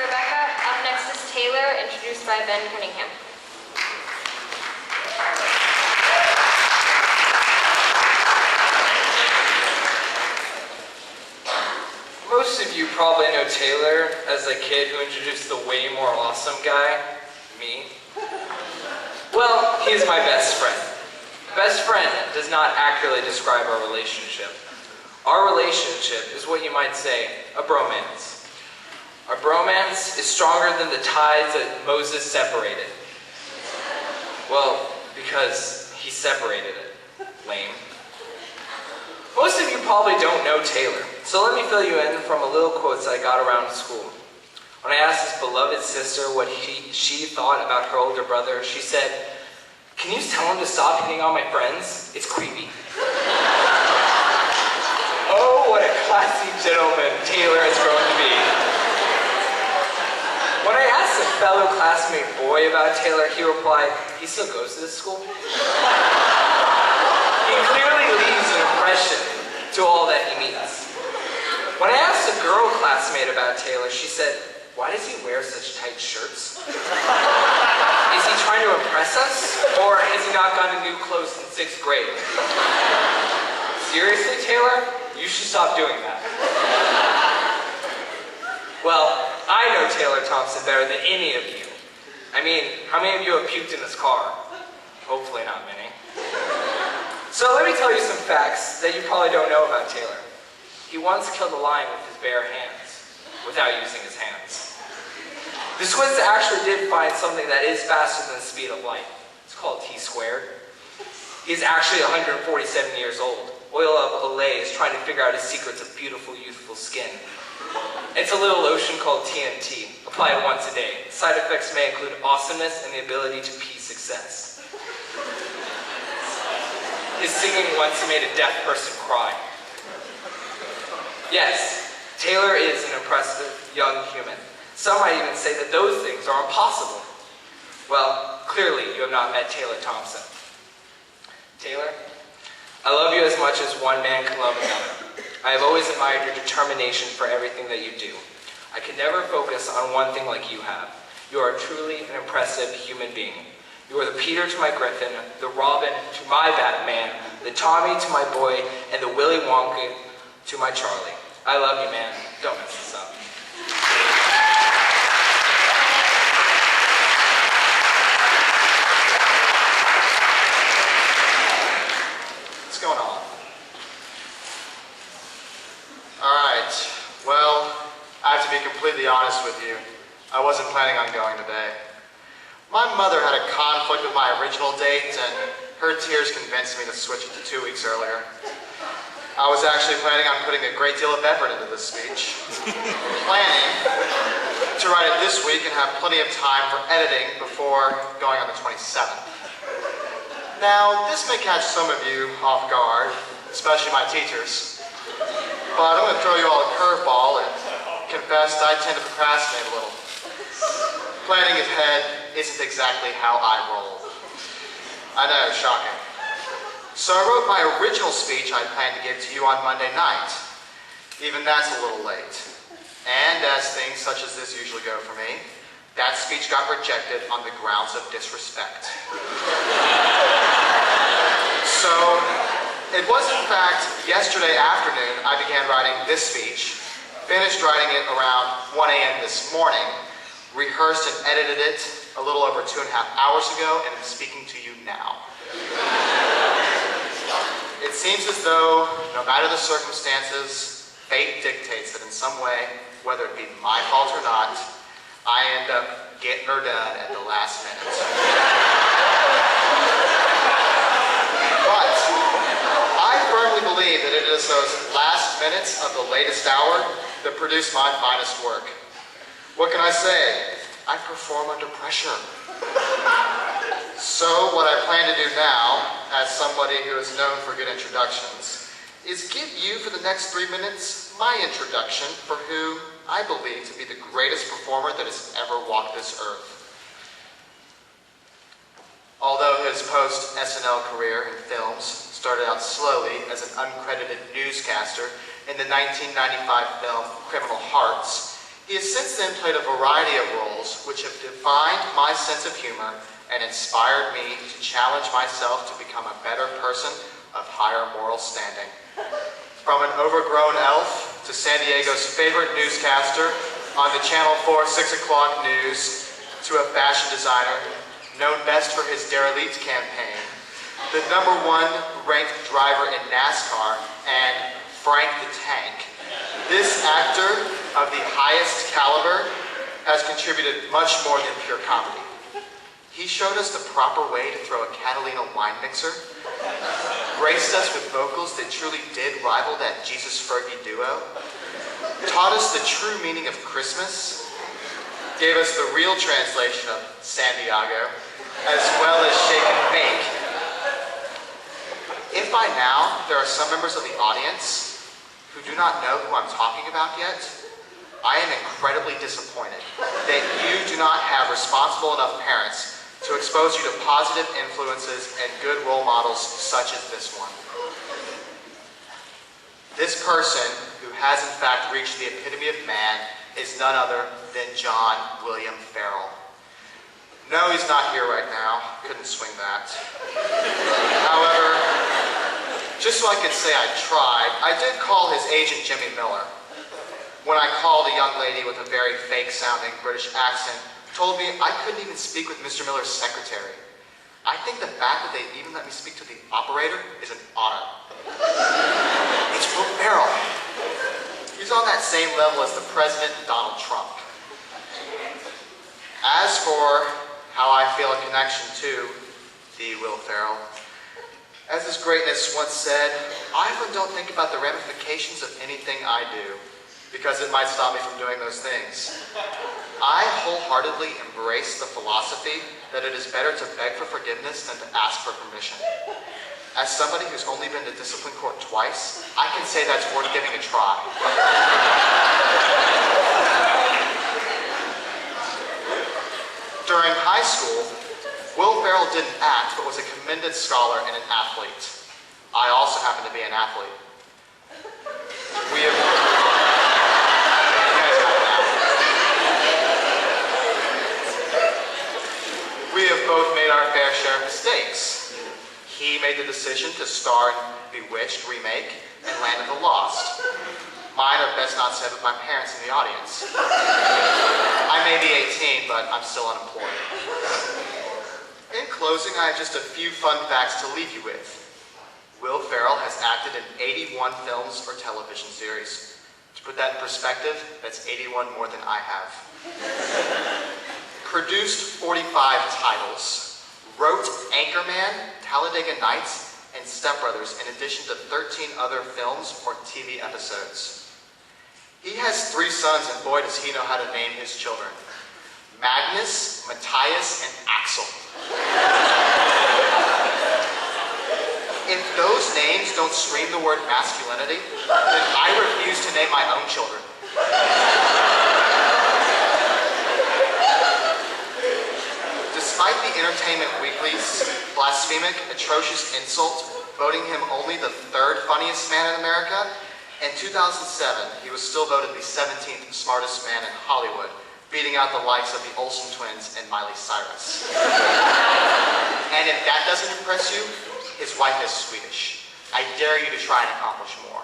Rebecca. Up next is Taylor, introduced by Ben Cunningham. Most of you probably know Taylor as the kid who introduced the way more awesome guy, me. Well, he's my best friend. Best friend does not accurately describe our relationship. Our relationship is what you might say, a bromance. Our bromance is stronger than the ties that Moses separated. Well, because he separated it. Lame. Most of you probably don't know Taylor, so let me fill you in from a little quotes I got around school. When I asked his beloved sister what she thought about her older brother, she said, "Can you tell him to stop hitting on my friends? It's creepy." Oh, what a classy gentleman Taylor has grown to be. When I asked a fellow classmate boy about Taylor, he replied, "He still goes to this school?" He clearly leaves an impression to all that he meets. When I asked a girl classmate about Taylor, she said, "Why does he wear such tight shirts? Is he trying to impress us? Or has he not gotten new clothes in 6th grade? Seriously, Taylor? You should stop doing that." Well, I know Taylor Thompson better than any of you. I mean, how many of you have puked in his car? Hopefully not many. So let me tell you some facts that you probably don't know about Taylor. He once killed a lion with his bare hands, without using his hands. The Swiss actually did find something that is faster than the speed of light. It's called T-squared. He's actually 147 years old. Oil of Olay is trying to figure out his secrets of beautiful, youthful skin. It's a little lotion called TNT. Apply it once a day. Side effects may include awesomeness and the ability to pee success. His singing once made a deaf person cry. Yes, Taylor is an impressive young human. Some might even say that those things are impossible. Well, clearly you have not met Taylor Thompson. Taylor, I love you as much as one man can love another. I have always admired your determination for everything that you do. I could never focus on one thing like you have. You are truly an impressive human being. You are the Peter to my Griffin, the Robin to my Batman, the Tommy to my boy, and the Willy Wonka to my Charlie. I love you, man. Don't mess this up. What's going on? Alright, well, I have to be completely honest with you. I wasn't planning on going today. My mother had a conflict with my original date, and her tears convinced me to switch it to 2 weeks earlier. I was actually planning on putting a great deal of effort into this speech. Planning to write it this week and have plenty of time for editing before going on the 27th. Now, this may catch some of you off guard, especially my teachers. But I'm going to throw you all a curveball and confess I tend to procrastinate a little. Planning ahead isn't exactly how I roll. I know, shocking. So I wrote my original speech I planned to give to you on Monday night. Even that's a little late. And as things such as this usually go for me, that speech got rejected on the grounds of disrespect. So, it was in fact yesterday afternoon I began writing this speech, finished writing it around 1 a.m. this morning, rehearsed and edited it a little over 2.5 hours ago, and I'm speaking to you now. It seems as though, no matter the circumstances, fate dictates that in some way, whether it be my fault or not, I end up getting her done at the last minute. But I firmly believe that it is those last minutes of the latest hour that produce my finest work. What can I say? I perform under pressure. So what I plan to do now, as somebody who is known for good introductions, is give you for the next 3 minutes my introduction for who I believe to be the greatest performer that has ever walked this earth. Although his post-SNL career in films started out slowly as an uncredited newscaster in the 1995 film Criminal Hearts, He has since then played a variety of roles which have defined my sense of humor and inspired me to challenge myself to become a better person of higher moral standing. From an overgrown elf to San Diego's favorite newscaster on the Channel 4 6 o'clock news, to a fashion designer known best for his Derelite campaign, the #1 ranked driver in NASCAR, and Frank the Tank. This actor of the highest caliber has contributed much more than pure comedy. He showed us the proper way to throw a Catalina wine mixer, graced us with vocals that truly did rival that Jesus Fergie duo, taught us the true meaning of Christmas, gave us the real translation of San Diego, as well as Shake and Bake. If by now there are some members of the audience who do not know who I'm talking about yet, I am incredibly disappointed that you do not have responsible enough parents to expose you to positive influences and good role models such as this one. This person, who has in fact reached the epitome of man, is none other than John William Ferrell. No, he's not here right now. Couldn't swing that. However, just so I could say I tried, I did call his agent Jimmy Miller. When I called, a young lady with a very fake-sounding British accent told me I couldn't even speak with Mr. Miller's secretary. I think the fact that they even let me speak to the operator is an honor. It's Will Ferrell. He's on that same level as the president and Donald Trump. As for how I feel a connection to the Will Ferrell, as his greatness once said, I often don't think about the ramifications of anything I do, because it might stop me from doing those things. I wholeheartedly embrace the philosophy that it is better to beg for forgiveness than to ask for permission. As somebody who's only been to discipline court twice, I can say that's worth giving a try. During high school, Will Ferrell didn't act, but was a commended scholar and an athlete. I also happen to be an athlete. We have both made our fair share of mistakes. He made the decision to star in Bewitched remake and Land of the Lost. Mine are best not said with my parents in the audience. I may be 18, but I'm still unemployed. In closing, I have just a few fun facts to leave you with. Will Ferrell has acted in 81 films or television series. To put that in perspective, that's 81 more than I have. Produced 45 titles. Wrote Anchorman, Talladega Nights, and Step Brothers, in addition to 13 other films or TV episodes. He has 3 sons, and boy does he know how to name his children. Magnus, Matthias, and Axel. If those names don't scream the word masculinity, then I refuse to name my own children. Despite the Entertainment Weekly's blasphemic, atrocious insult, voting him only the 3rd funniest man in America, in 2007, he was still voted the 17th smartest man in Hollywood, beating out the likes of the Olsen twins and Miley Cyrus. And if that doesn't impress you, his wife is Swedish. I dare you to try and accomplish more.